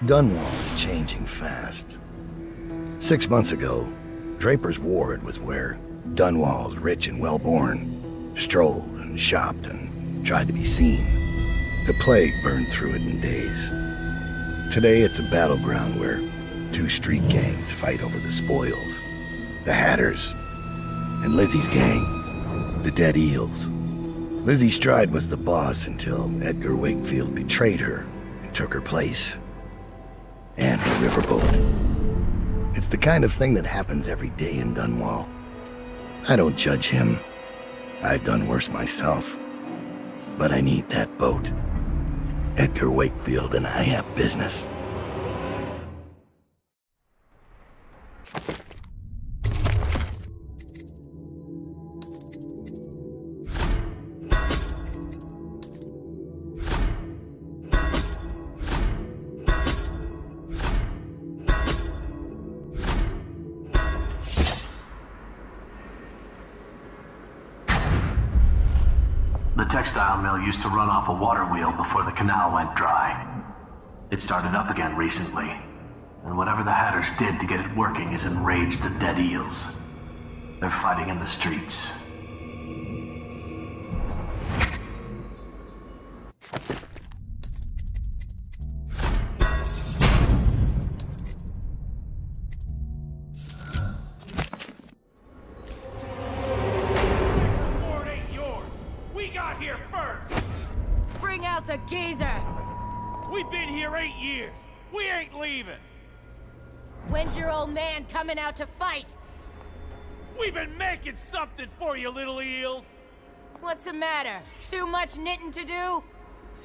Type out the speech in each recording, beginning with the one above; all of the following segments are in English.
Dunwall is changing fast. 6 months ago, Draper's Ward was where Dunwall's rich and well-born strolled and shopped and tried to be seen. The plague burned through it in days. Today it's a battleground where 2 street gangs fight over the spoils. The Hatters and Lizzie's gang, the Dead Eels. Lizzie Stride was the boss until Edgar Wakefield betrayed her and took her place. And her riverboat. It's the kind of thing that happens every day in Dunwall. I don't judge him. I've done worse myself. But I need that boat. Edgar Wakefield and I have business. The textile mill used to run off a water wheel before the canal went dry. It started up again recently, and whatever the Hatters did to get it working has enraged the Dead Eels. They're fighting in the streets. The geezer! We've been here 8 years! We ain't leaving! When's your old man coming out to fight? We've been making something for you, little eels! What's the matter? Too much knitting to do?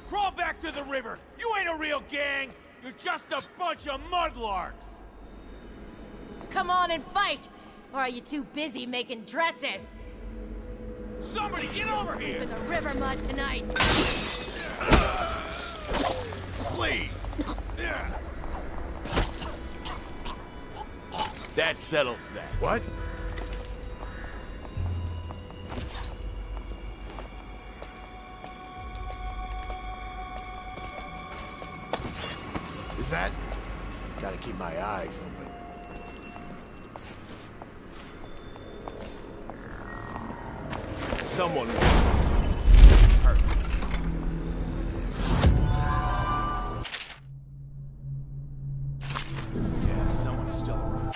Crawl back to the river! You ain't a real gang! You're just a bunch of mudlarks! Come on and fight! Or are you too busy making dresses? Somebody get over here! Sleep in the river mud tonight! Please! That settles that. What? Is that? Gotta keep my eyes open. Someone... Perfect. Yeah, someone's still around.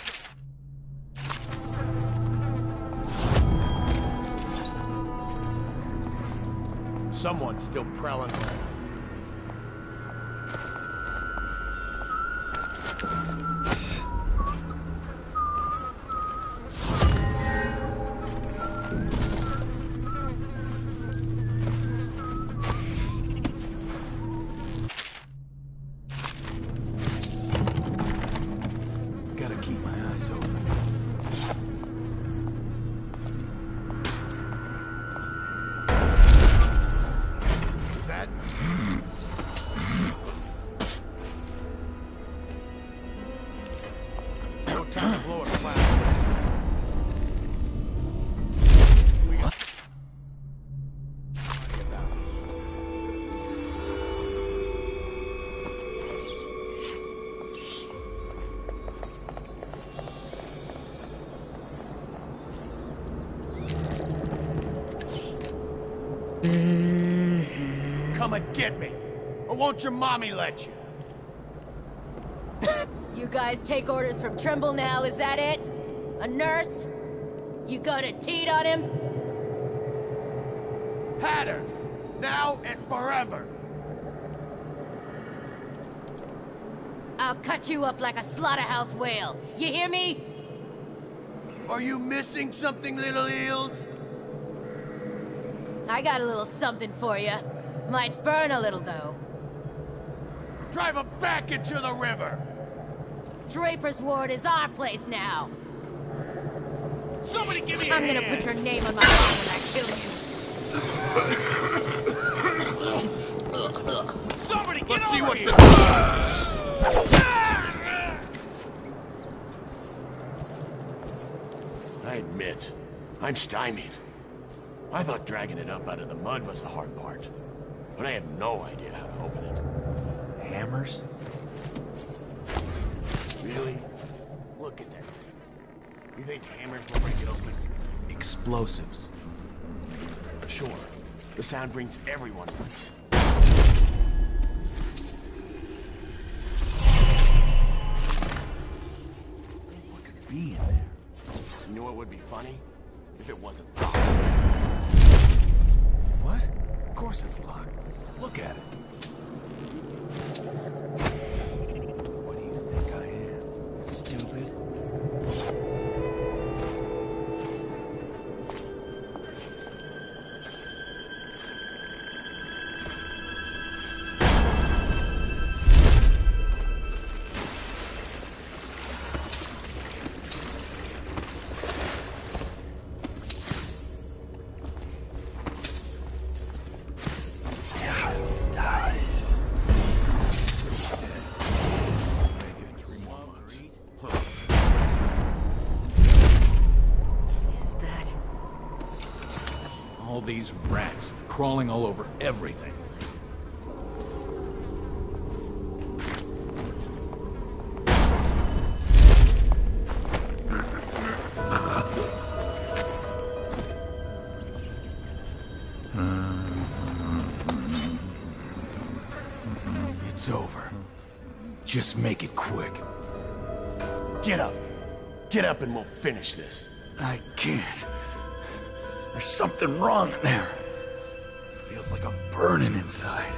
Someone's still prowling around. Gotta keep my eyes open. Is that? No time to blow a cloud. Come and get me, or won't your mommy let you? You guys take orders from Trimble now, is that it? A nurse? You gonna teat on him? Hatters, now and forever. I'll cut you up like a slaughterhouse whale. You hear me? Are you missing something, little eels? I got a little something for you. Might burn a little, though. Drive them back into the river. Draper's Ward is our place now. Somebody give me I'm gonna put your name on my arm when I kill you. Somebody get Let's see over what's here! I admit, I'm stymied. I thought dragging it up out of the mud was the hard part, but I had no idea how to open it. Hammers? Look at that thing. You think hammers will break it open? Explosives. Sure. The sound brings everyone. What could be in there? You know what would be funny? If it wasn't. What? Of course it's locked. Look at it. What do you think I am? Stupid? All these rats crawling all over everything. It's over. Just make it quick. Get up. Get up and we'll finish this. I can't. There's something wrong in there. Feels like I'm burning inside.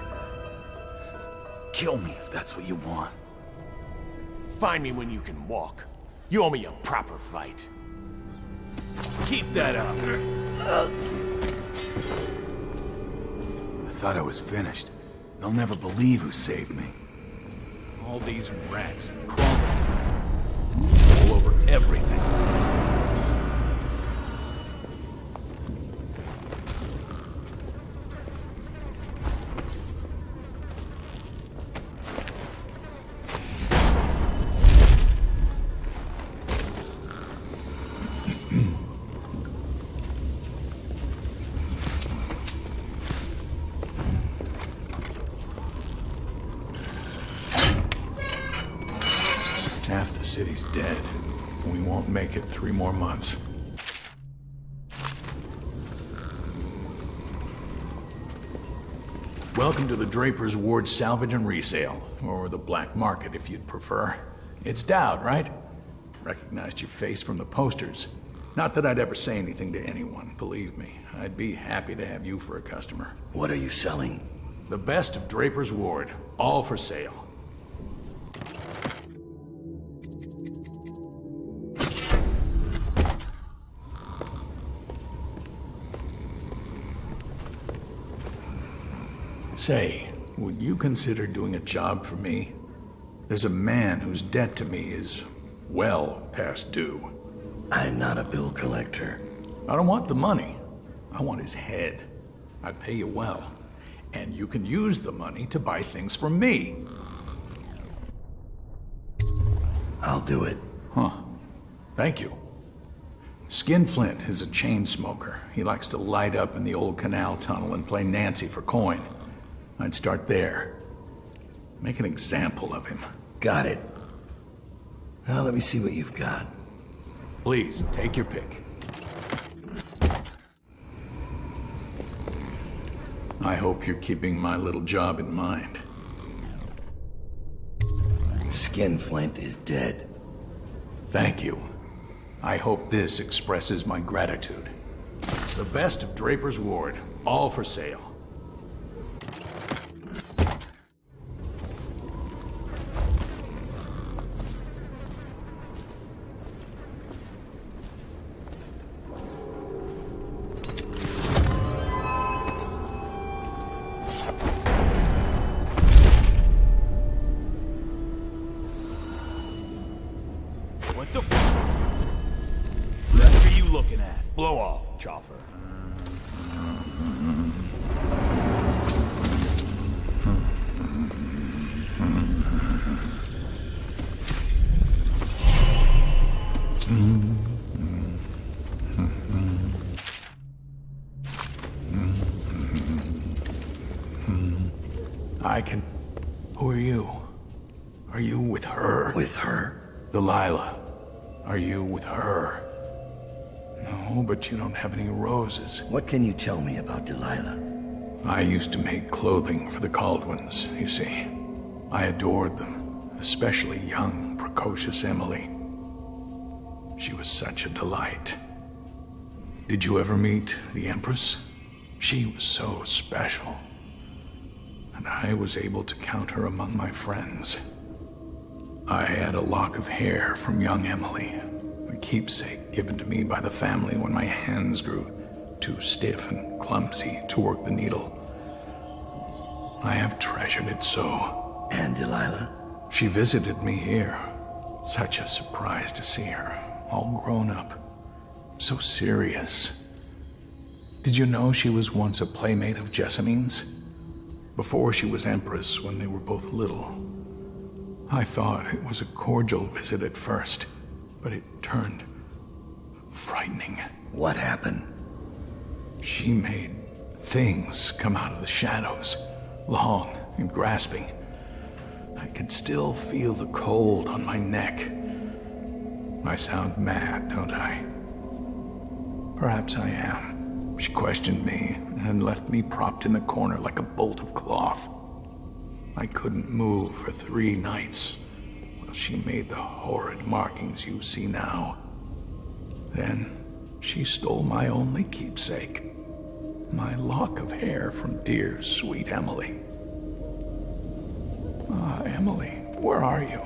Kill me if that's what you want. Find me when you can walk. You owe me a proper fight. Keep that up. I thought I was finished. They'll never believe who saved me. All these rats crawling all over everything. Half the city's dead. We won't make it 3 more months. Welcome to the Draper's Ward Salvage and Resale, or the Black Market if you'd prefer. It's Dowd, right? Recognized your face from the posters. Not that I'd ever say anything to anyone, believe me. I'd be happy to have you for a customer. What are you selling? The best of Draper's Ward, all for sale. Say, would you consider doing a job for me? There's a man whose debt to me is well past due. I'm not a bill collector. I don't want the money. I want his head. I pay you well. And you can use the money to buy things from me. I'll do it. Huh. Thank you. Skinflint is a chain smoker. He likes to light up in the old canal tunnel and play Nancy for coin. I'd start there. Make an example of him. Got it. Now let me see what you've got. Please, take your pick. I hope you're keeping my little job in mind. Skinflint is dead. Thank you. I hope this expresses my gratitude. The best of Draper's Ward, all for sale. What the f***? What are you looking at? Blow off, Chopper. I can... Who are you? Are you with her? With her? Delilah. Are you with her? No, but you don't have any roses. What can you tell me about Delilah? I used to make clothing for the Caldwins, you see. I adored them, especially young, precocious Emily. She was such a delight. Did you ever meet the Empress? She was so special. And I was able to count her among my friends. I had a lock of hair from young Emily, a keepsake given to me by the family when my hands grew too stiff and clumsy to work the needle. I have treasured it so. And Delilah? She visited me here. Such a surprise to see her, all grown up. So serious. Did you know she was once a playmate of Jessamine's? Before she was Empress, when they were both little. I thought it was a cordial visit at first, but it turned frightening. What happened? She made things come out of the shadows, long and grasping. I could still feel the cold on my neck. I sound mad, don't I? Perhaps I am. She questioned me and left me propped in the corner like a bolt of cloth. I couldn't move for 3 nights while she made the horrid markings you see now. Then she stole my only keepsake, my lock of hair from dear, sweet Emily. Ah, Emily, where are you?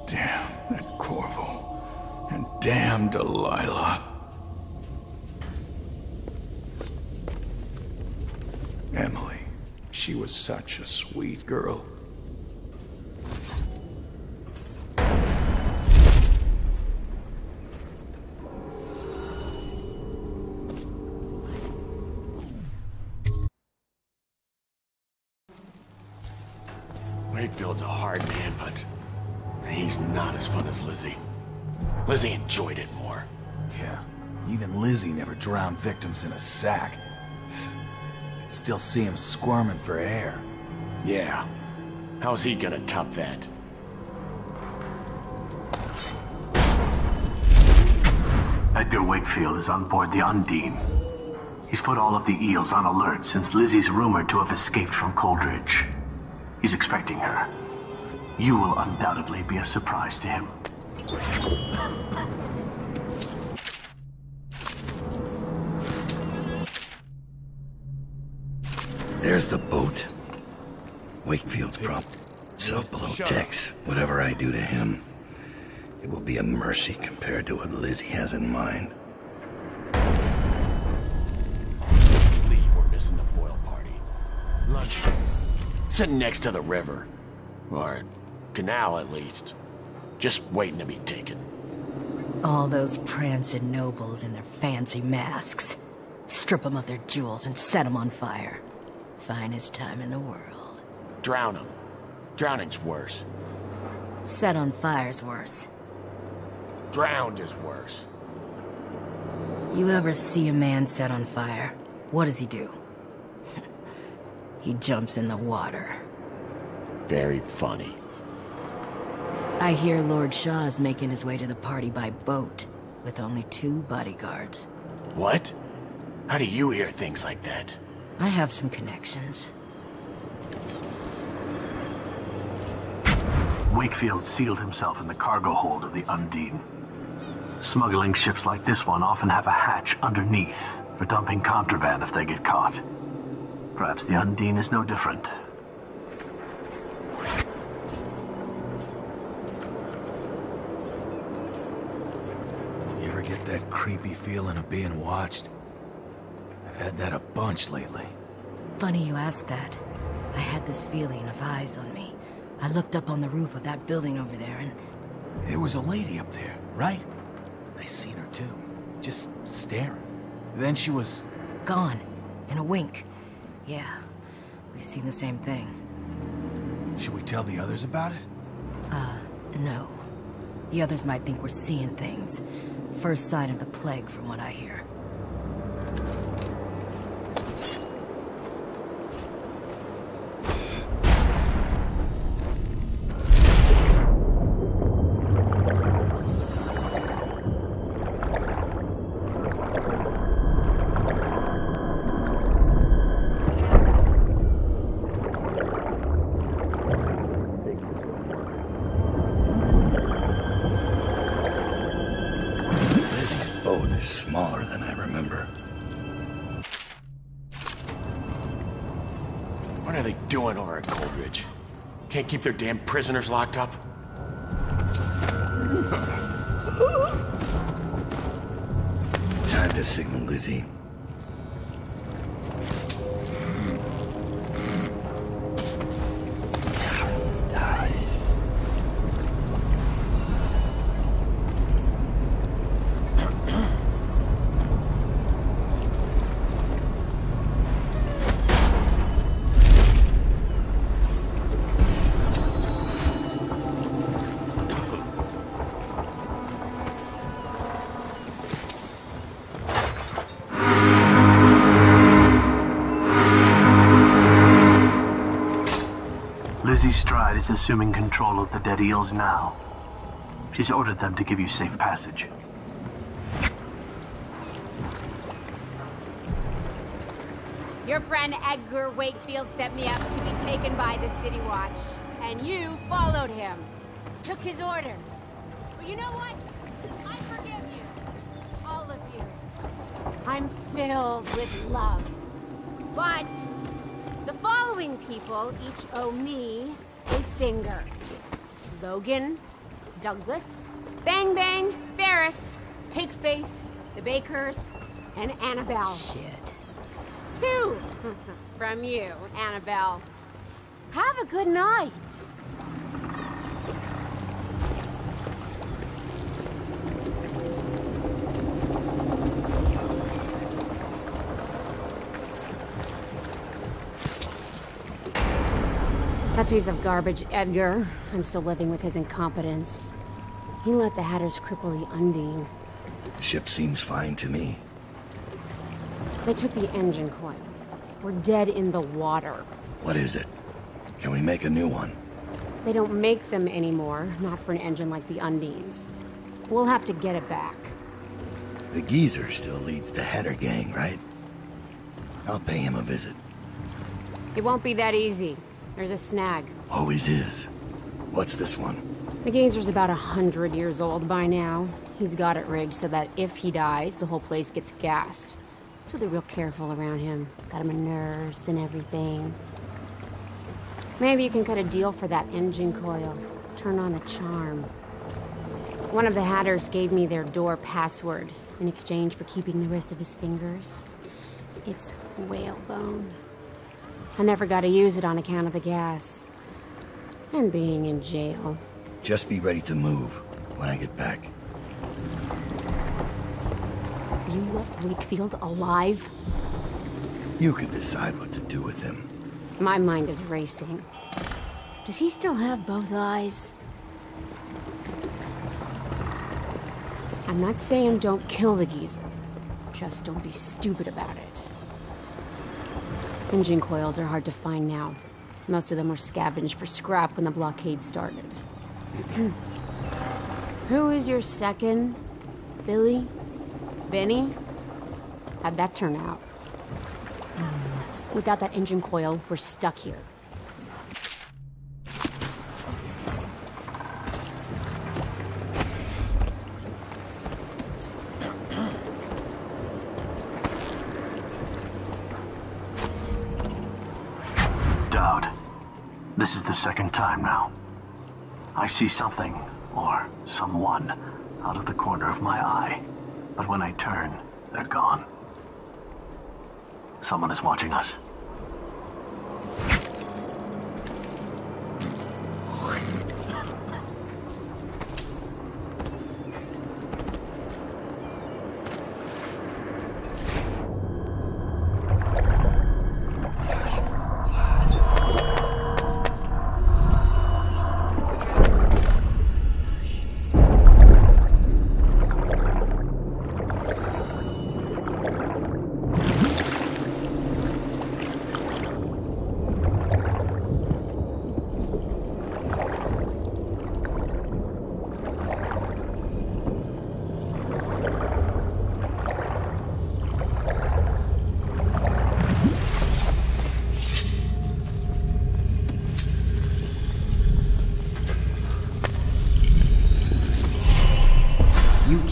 Damn that Corvo, and damn Delilah. Emily, she was such a sweet girl. Wakefield's a hard man, but he's not as fun as Lizzie. Lizzie enjoyed it more. Yeah, even Lizzie never drowned victims in a sack. I'd still see him squirming for air. Yeah. How's he gonna top that? Edgar Wakefield is on board the Undine. He's put all of the Eels on alert since Lizzie's rumored to have escaped from Coldridge. He's expecting her. You will undoubtedly be a surprise to him. There's the boat. Wakefield's prop self below decks. Whatever I do to him, it will be a mercy compared to what Lizzie has in mind. Leave, we're missing the boil party. Lunch. Sitting next to the river. Or canal, at least. Just waiting to be taken. All those prancing nobles in their fancy masks. Strip them of their jewels and set them on fire. Finest time in the world. Drown them. Drowning's worse. Set on fire's worse. Drowned is worse. You ever see a man set on fire? What does he do? He jumps in the water. Very funny. I hear Lord Shaw's making his way to the party by boat, with only 2 bodyguards. What? How do you hear things like that? I have some connections. Wakefield sealed himself in the cargo hold of the Undine. Smuggling ships like this one often have a hatch underneath for dumping contraband if they get caught. Perhaps the Undine is no different. You ever get that creepy feeling of being watched? I've had that a bunch lately. Funny you ask that. I had this feeling of eyes on me. I looked up on the roof of that building over there and... There was a lady up there, right? I seen her too. Just staring. Then she was... gone. In a wink. Yeah. We've seen the same thing. Should we tell the others about it? No. The others might think we're seeing things. First sign of the plague from what I hear. smaller than I remember. What are they doing over at Coldridge? Can't keep their damn prisoners locked up? Time to signal Lizzie. Lizzie Stride is assuming control of the dead Eels now. She's ordered them to give you safe passage. Your friend Edgar Wakefield set me up to be taken by the City Watch, and you followed him. Took his orders. But you know what? I forgive you. All of you. I'm filled with love. But the following people each owe me a finger. Logan, Douglas, Bang Bang, Ferris, Pigface, the Bakers, and Annabelle. Shit. 2 from you, Annabelle. Have a good night. That piece of garbage, Edgar. I'm still living with his incompetence. He let the Hatters cripple the Undine. Ship seems fine to me. They took the engine coil. We're dead in the water. What is it? Can we make a new one? They don't make them anymore, not for an engine like the Undine's. We'll have to get it back. The geezer still leads the Hatter gang, right? I'll pay him a visit. It won't be that easy. There's a snag. Always is. What's this one? The geezer's about 100 years old by now. He's got it rigged so that if he dies, the whole place gets gassed. So they're real careful around him. Got him a nurse and everything. Maybe you can cut a deal for that engine coil. Turn on the charm. One of the Hatters gave me their door password in exchange for keeping the rest of his fingers. It's whalebone. I never got to use it on account of the gas. And being in jail. Just be ready to move when I get back. You left Wakefield alive? You can decide what to do with him. My mind is racing. Does he still have both eyes? I'm not saying don't kill the geezer. Just don't be stupid about it. Engine coils are hard to find now. Most of them were scavenged for scrap when the blockade started. Who is your second? Billy? Benny? How'd that turn out? Without that engine coil, we're stuck here. Dowd, this is the second time now. I see something, or someone, out of the corner of my eye. But when I turn, they're gone. Someone is watching us.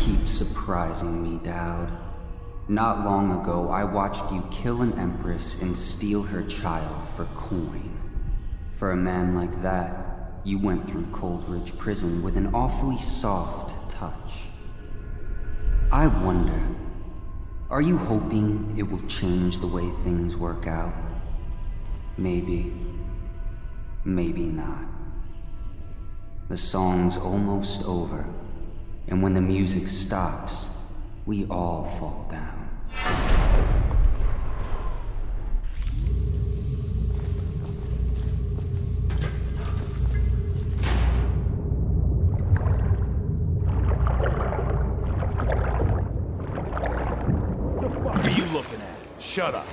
keep surprising me, Dowd. Not long ago, I watched you kill an empress and steal her child for coin. For a man like that, you went through Coldridge Prison with an awfully soft touch. I wonder, are you hoping it will change the way things work out? Maybe. Maybe not. The song's almost over, and when the music stops, we all fall down. What are you looking at? Shut up.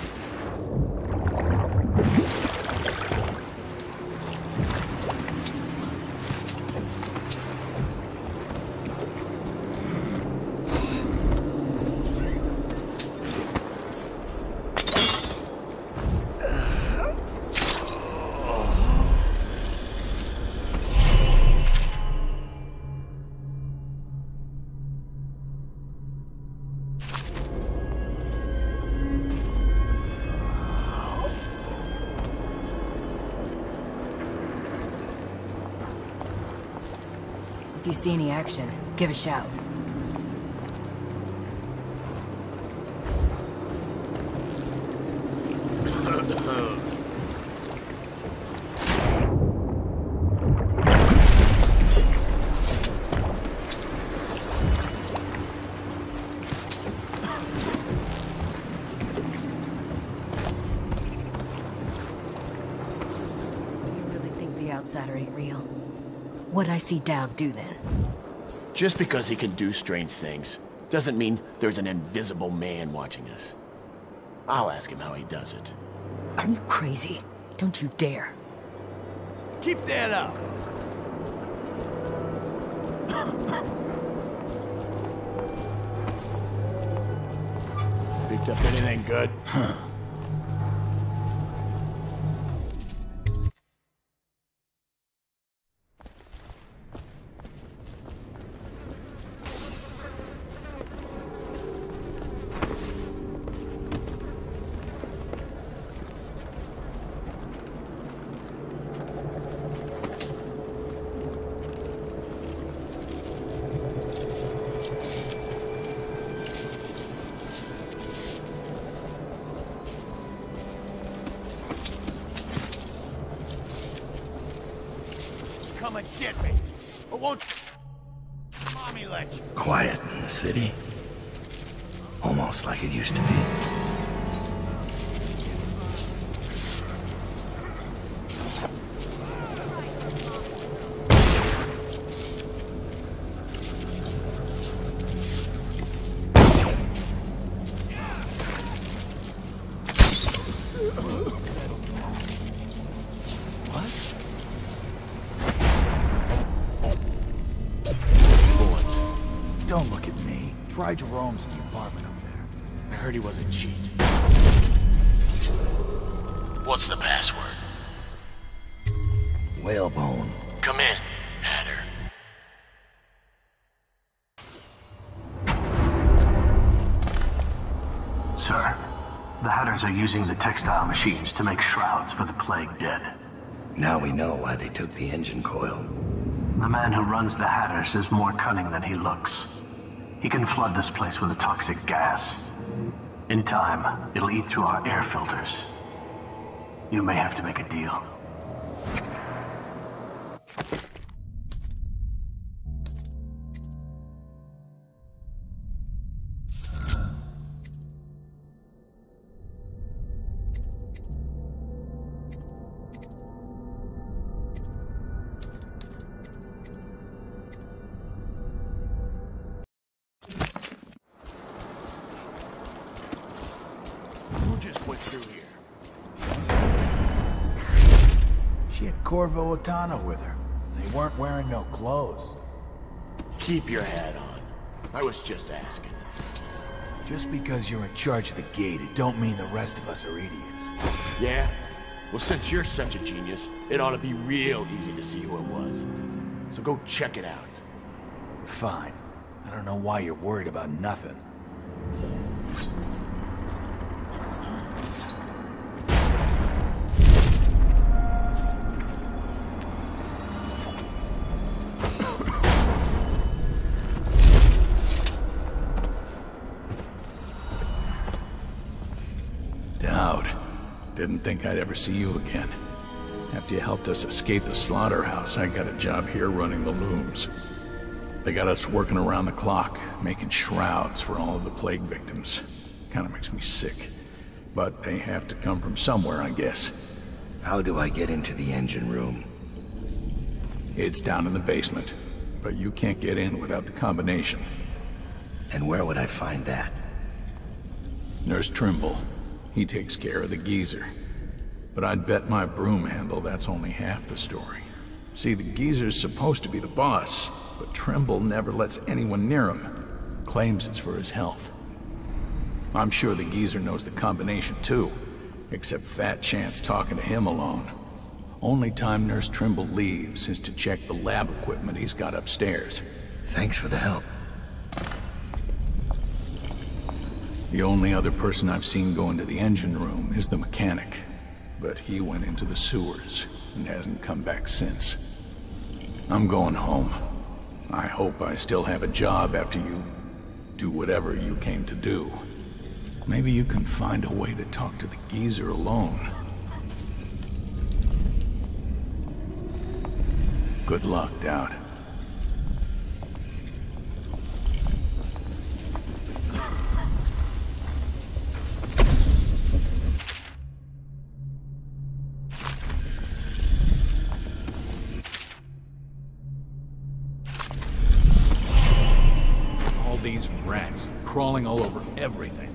If you see any action, give a shout. You really think the outsider ain't real? What'd I see Dowd do then? Just because he can do strange things doesn't mean there's an invisible man watching us. I'll ask him how he does it. Are you crazy? Don't you dare. Keep that up. Picked up anything good? Come and get me. Or won't Mommy let you? Quiet in the city. Almost like it used to be. Don't look at me. Try Jerome's in the apartment up there. I heard he wasn't cheat. What's the password? Whalebone. Come in, Hatter. Sir, the Hatters are using the textile machines to make shrouds for the plague dead. Now we know why they took the engine coil. The man who runs the Hatters is more cunning than he looks. He can flood this place with a toxic gas. In time, it'll eat through our air filters. You may have to make a deal. She had Corvo Otano with her. They weren't wearing no clothes. Keep your hat on. I was just asking. Just because you're in charge of the gate, it don't mean the rest of us are idiots. Yeah? Well, since you're such a genius, it ought to be real easy to see who it was. So go check it out. Fine. I don't know why you're worried about nothing. Didn't think I'd ever see you again. After you helped us escape the slaughterhouse, I got a job here running the looms. They got us working around the clock, making shrouds for all of the plague victims. Kinda makes me sick. But they have to come from somewhere, I guess. How do I get into the engine room? It's down in the basement, but you can't get in without the combination. And where would I find that? Nurse Trimble. He takes care of the geezer. But I'd bet my broom handle that's only half the story. See, the geezer's supposed to be the boss, but Trimble never lets anyone near him. Claims it's for his health. I'm sure the geezer knows the combination too, except Fat Chance talking to him alone. Only time Nurse Trimble leaves is to check the lab equipment he's got upstairs. Thanks for the help. The only other person I've seen go into the engine room is the mechanic, but he went into the sewers and hasn't come back since. I'm going home. I hope I still have a job after you do whatever you came to do. Maybe you can find a way to talk to the geezer alone. Good luck, Dowd. These rats crawling all over everything.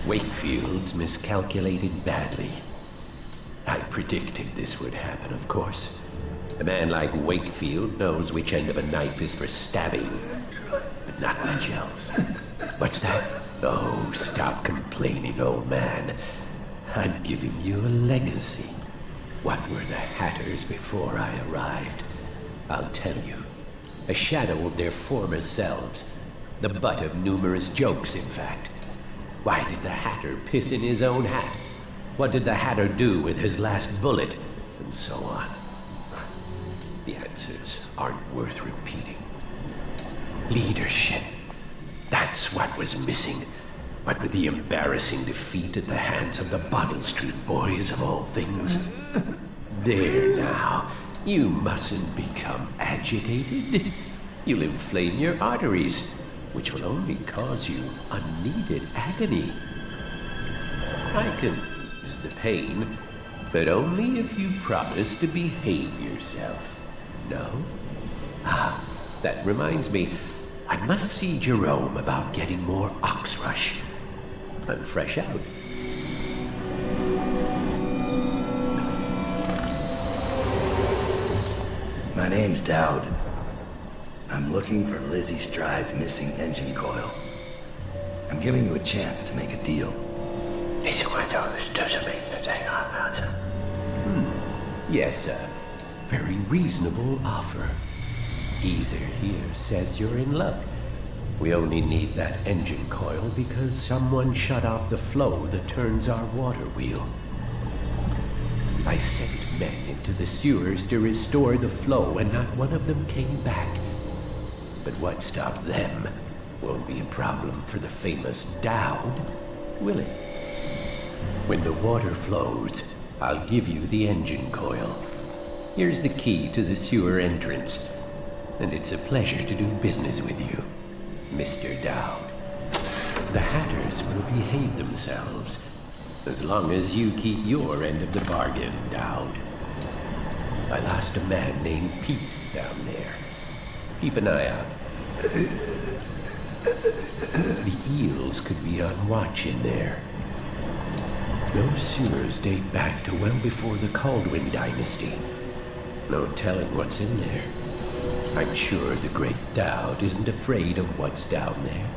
Wakefield's miscalculated badly. I predicted this would happen, of course. A man like Wakefield knows which end of a knife is for stabbing, but not much else. What's that? Oh, stop complaining, old man. I'm giving you a legacy. What were the Hatters before I arrived? I'll tell you. A shadow of their former selves. The butt of numerous jokes, in fact. Why did the Hatter piss in his own hat? What did the Hatter do with his last bullet? And so on. The answers aren't worth repeating. Leadership. That's what was missing. What with the embarrassing defeat at the hands of the Bottle Street Boys of all things. There now. You mustn't become agitated. You'll inflame your arteries, which will only cause you unneeded agony. I can ease the pain, but only if you promise to behave yourself. No? Ah, that reminds me. must see Jerome about getting more ox rush. I'm fresh out. My name's Dowd. I'm looking for Lizzie Stride's missing engine coil. I'm giving you a chance to make a deal. Yes, sir. Very reasonable offer. Geezer here says you're in luck. We only need that engine coil because someone shut off the flow that turns our water wheel. I sent men into the sewers to restore the flow and not one of them came back. But what stopped them won't be a problem for the famous Dowd, will it? When the water flows, I'll give you the engine coil. Here's the key to the sewer entrance. And it's a pleasure to do business with you, Mr. Dowd. The Hatters will behave themselves, as long as you keep your end of the bargain, Dowd. I lost a man named Pete down there. Keep an eye out. The Eels could be on watch in there. Those sewers date back to well before the Caldwin dynasty. No telling what's in there. I'm sure the great Dowd isn't afraid of what's down there.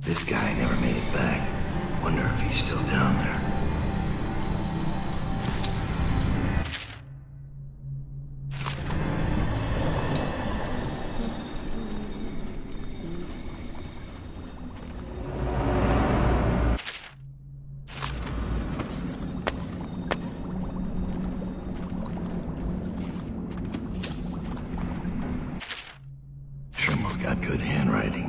This guy never made it back. Wonder if he's still down there. Trimmel's got good handwriting,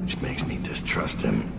which makes me distrust him.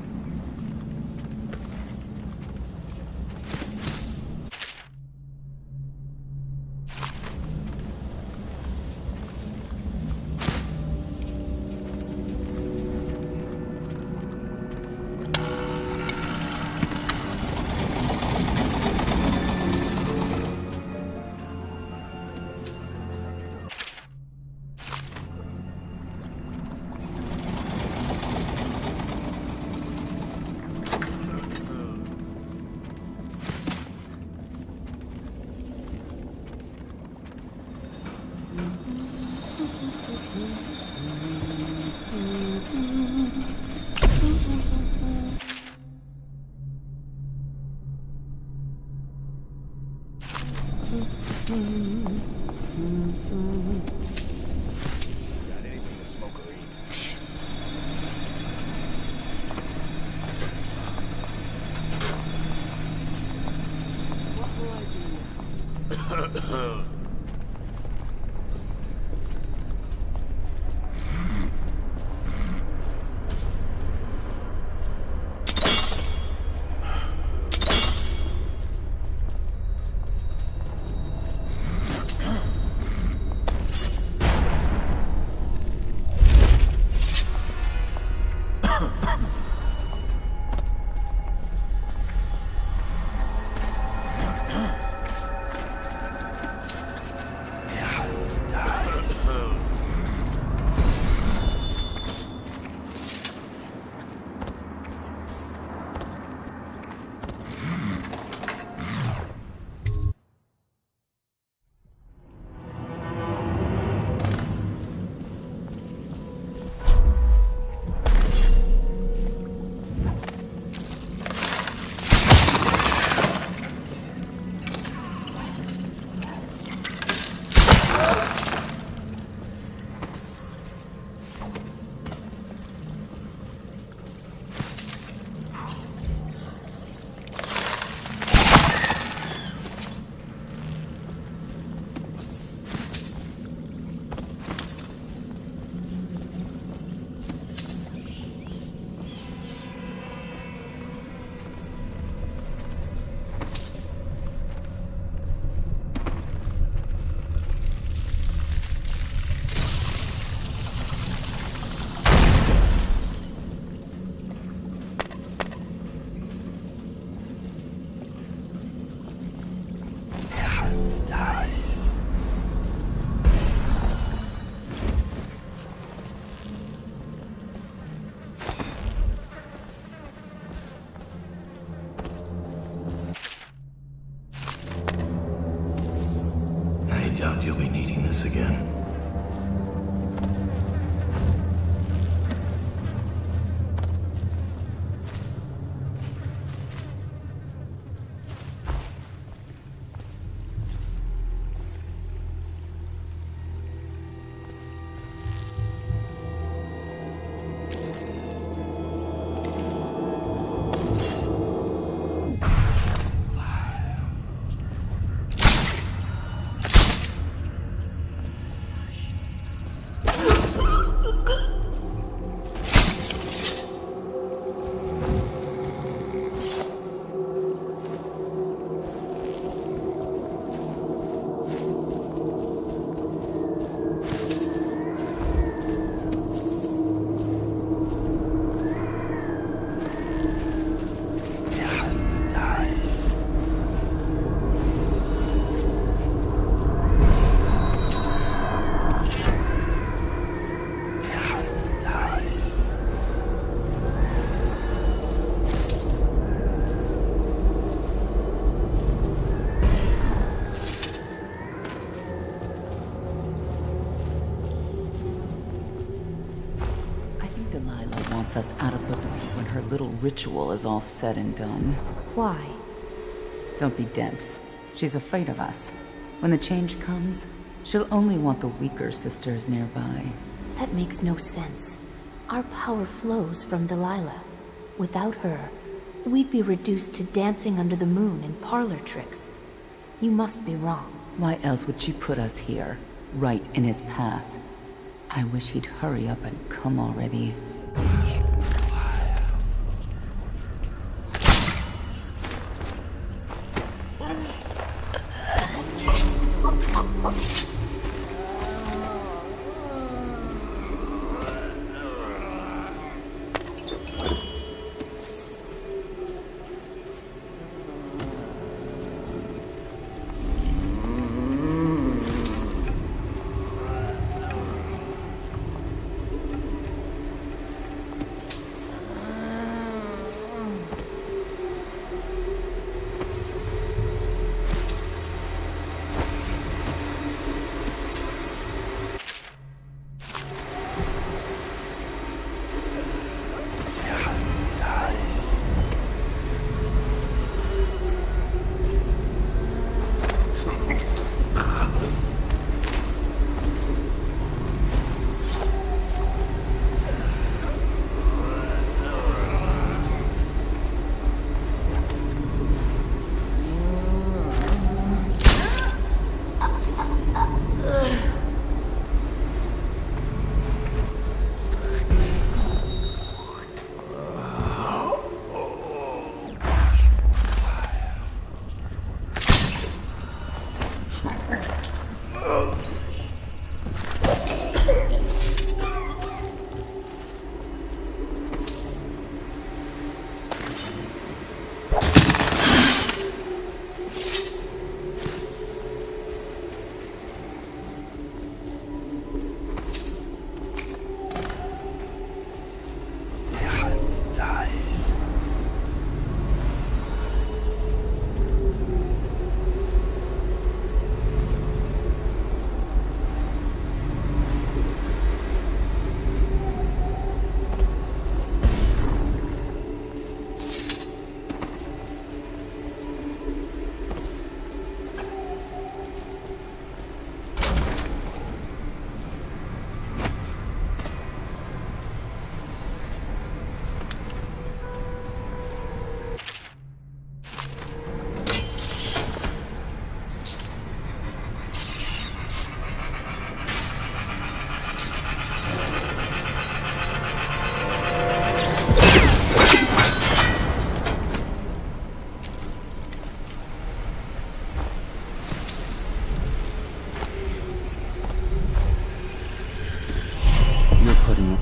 this again. Us out of the way when her little ritual is all said and done. Why? Don't be dense. She's afraid of us. When the change comes, she'll only want the weaker sisters nearby. That makes no sense. Our power flows from Delilah. Without her, we'd be reduced to dancing under the moon and parlor tricks. You must be wrong. Why else would she put us here, right in his path? I wish he'd hurry up and come already.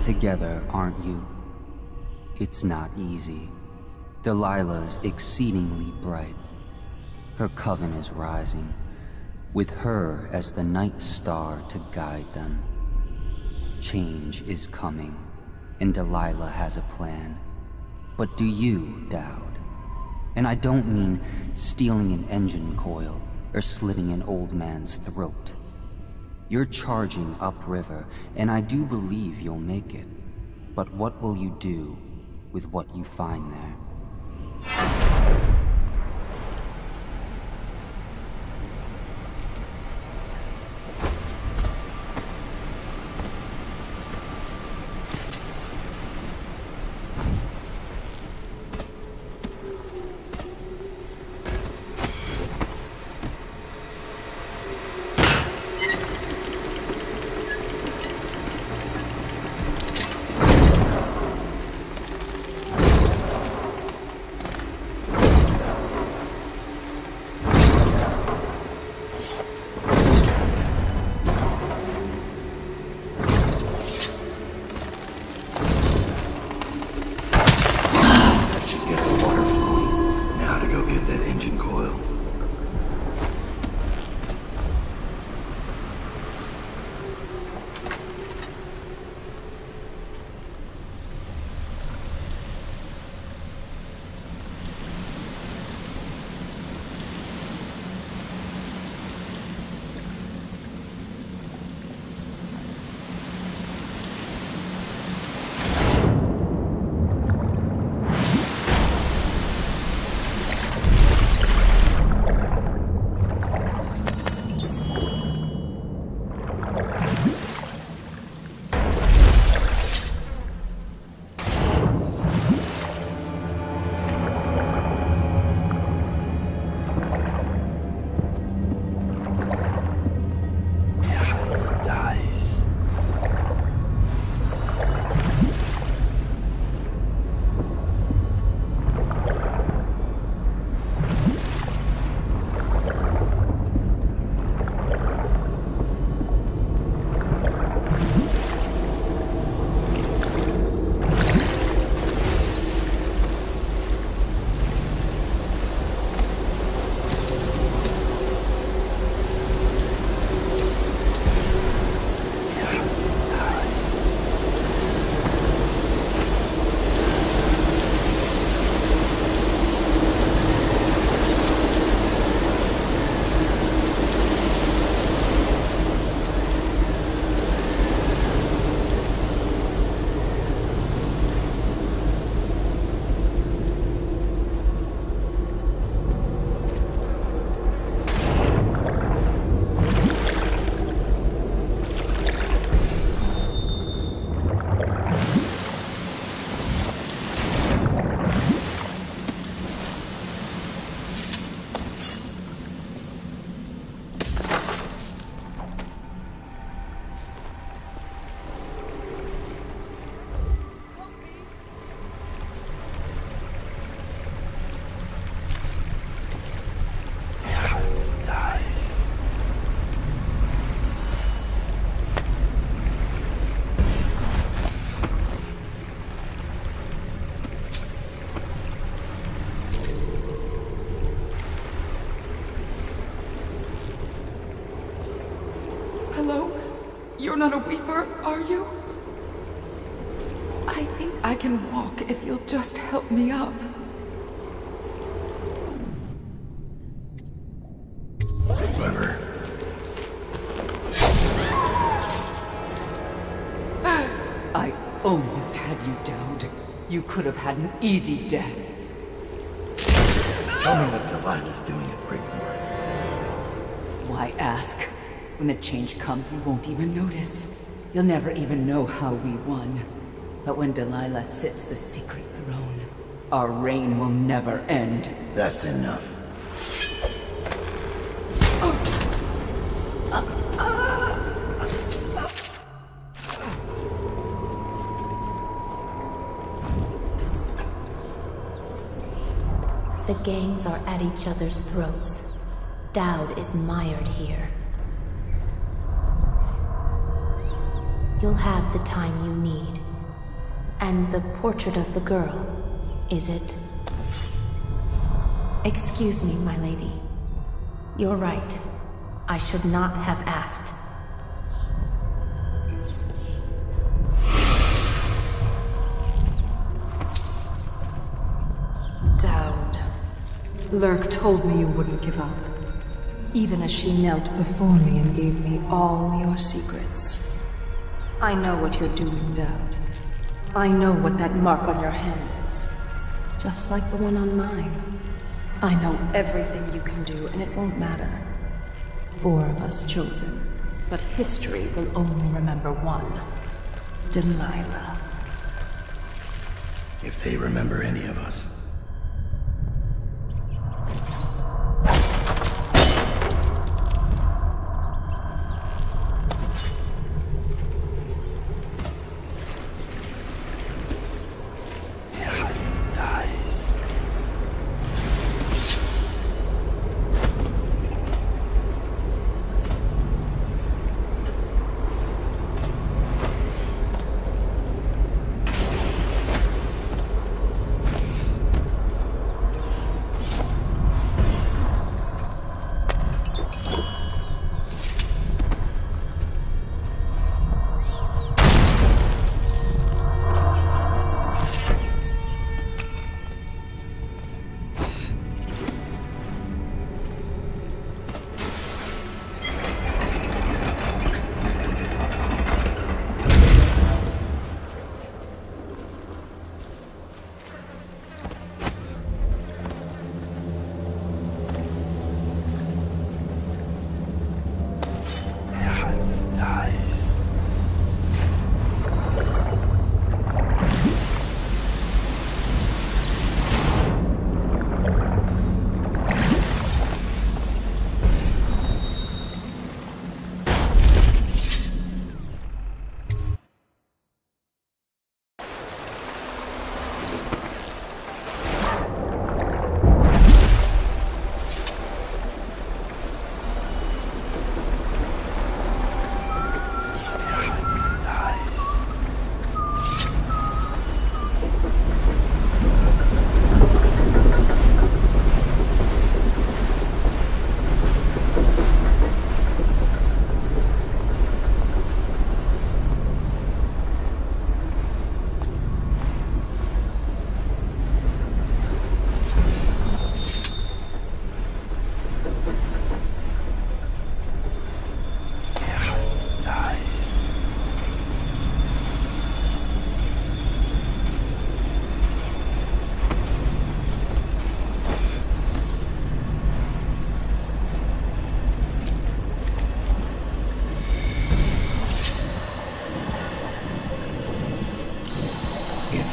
Together, aren't you? It's not easy. Delilah's exceedingly bright. Her coven is rising, with her as the night star to guide them. Change is coming, and Delilah has a plan. But do you, Dowd? And I don't mean stealing an engine coil or slitting an old man's throat. You're charging upriver, and I do believe you'll make it. But what will you do with what you find there? Hello? You're not a weeper, are you? I think I can walk if you'll just help me up. Clever. I almost had you downed. You could have had an easy death. Tell me what Delilah's doing at Brigmore. Why ask? When the change comes, you won't even notice. You'll never even know how we won. But when Delilah sits the secret throne, our reign will never end. That's enough. The gangs are at each other's throats. Dowd is mired here. You'll have the time you need. And the portrait of the girl, is it? Excuse me, my lady. You're right. I should not have asked. Dowd. Lurk told me you wouldn't give up. even as she knelt before me and gave me all your secrets. I know what you're doing, Dowd. I know what that mark on your hand is. Just like the one on mine. I know everything you can do, and it won't matter. 4 of us chosen, but history will only remember one. Delilah. If they remember any of us.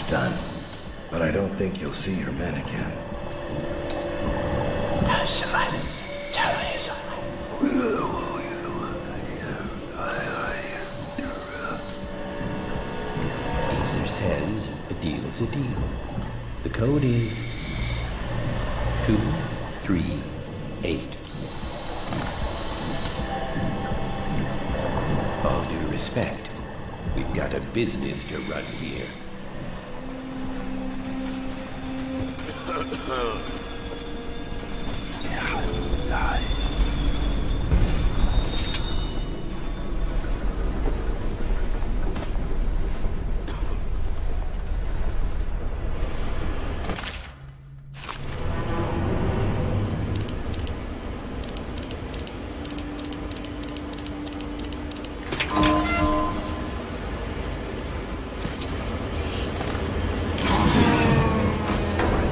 Done. But I don't think you'll see your men again. Caesar says a deal's a deal. The code is 238. All due respect, we've got a business to run here. Yeah, it was nice.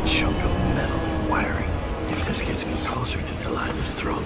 Chunk of metal and wiring. If this gets me closer to Delilah's throat.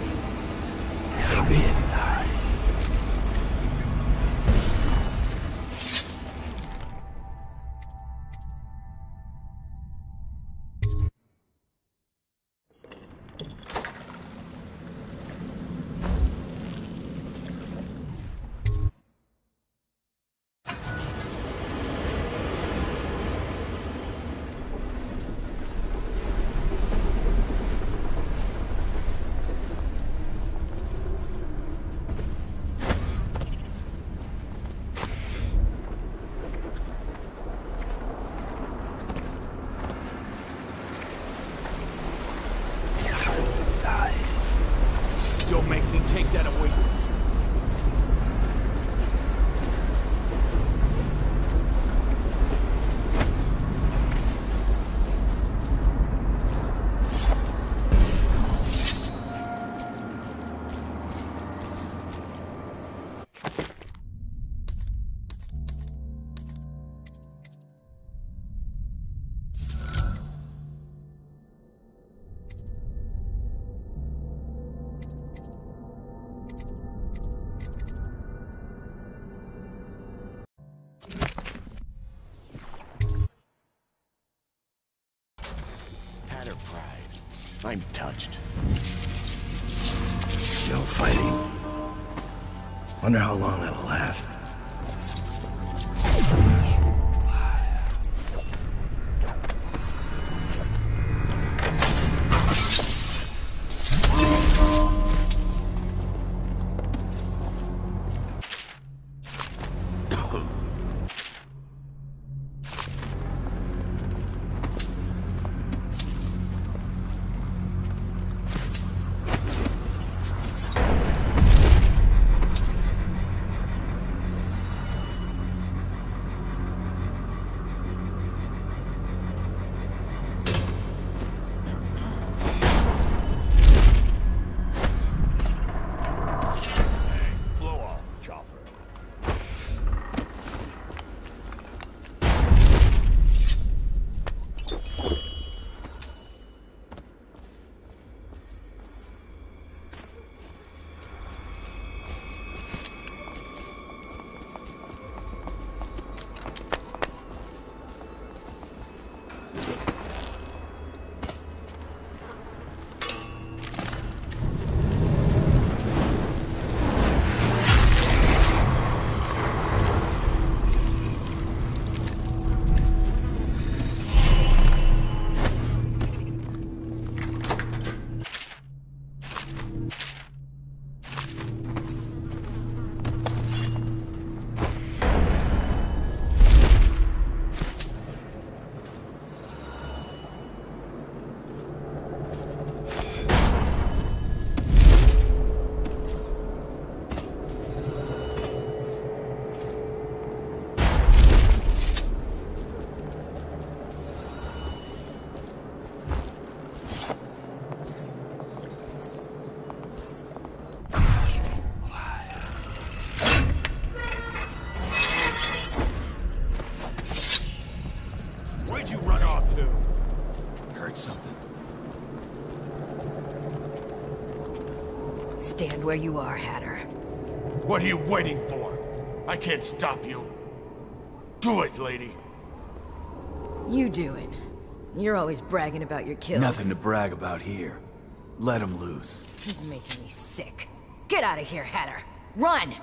I'm touched. No fighting. Wonder how long that'll last. Stand where you are, Hatter. What are you waiting for? I can't stop you. Do it, lady. You do it. You're always bragging about your kills. Nothing to brag about here. Let him loose. He's making me sick. Get out of here, Hatter. Run!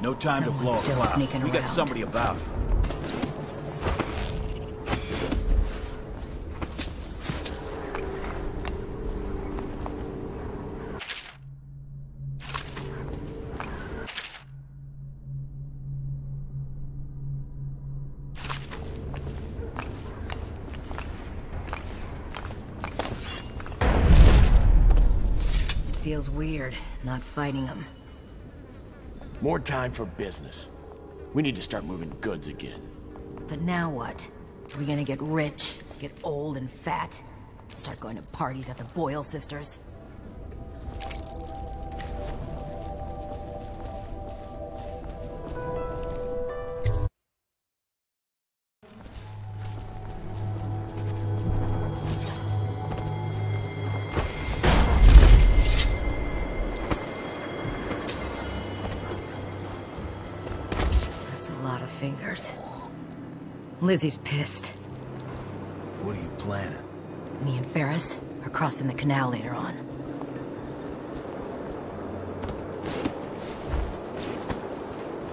No time to blow a cloud. We got somebody about. It feels weird, not fighting him. More time for business. We need to start moving goods again. But now what? Are we gonna get rich, get old and fat, start going to parties at the Boyle sisters? Fingers. Lizzie's pissed. What are you planning? Me and Ferris are crossing the canal later on.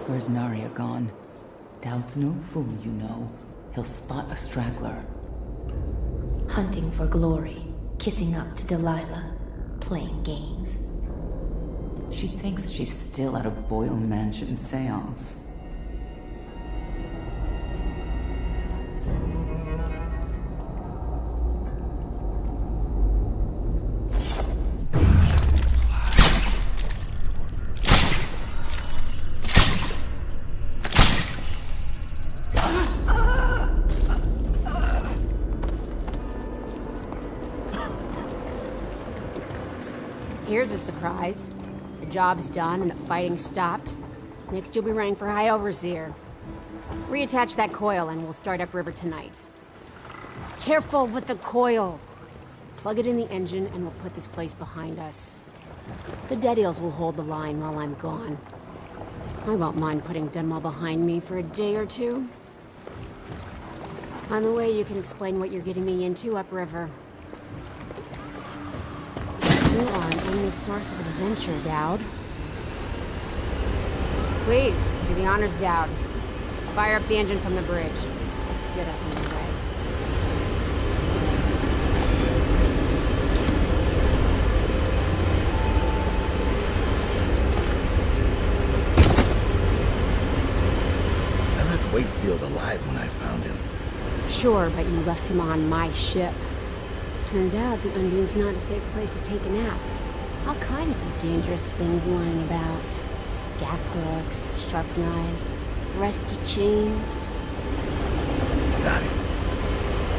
Where's Narya gone? Doubt's no fool, you know. He'll spot a straggler. Hunting for glory, kissing up to Delilah, playing games. She thinks she's still at a Boyle Mansion seance. Here's a surprise. The job's done and the fighting stopped. Next you'll be running for High Overseer. Reattach that coil and we'll start upriver tonight. Careful with the coil! Plug it in the engine and we'll put this place behind us. The dead eels will hold the line while I'm gone. I won't mind putting Dunwall behind me for a day or two. On the way, you can explain what you're getting me into upriver. You are an endless source of adventure, Dowd. Please, do the honors, Dowd. Fire up the engine from the bridge. Get us on the way. I left Wakefield alive when I found him. Sure, but you left him on my ship. Turns out the Undine's not a safe place to take a nap. All kinds of dangerous things lying about. Gaff hooks, sharp knives, rusty chains. Got it.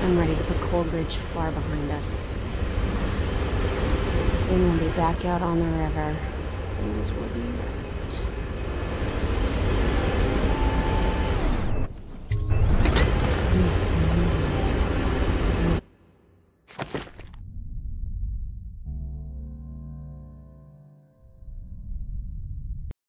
I'm ready to put Coldridge far behind us. Soon we'll be back out on the river. Things will be right.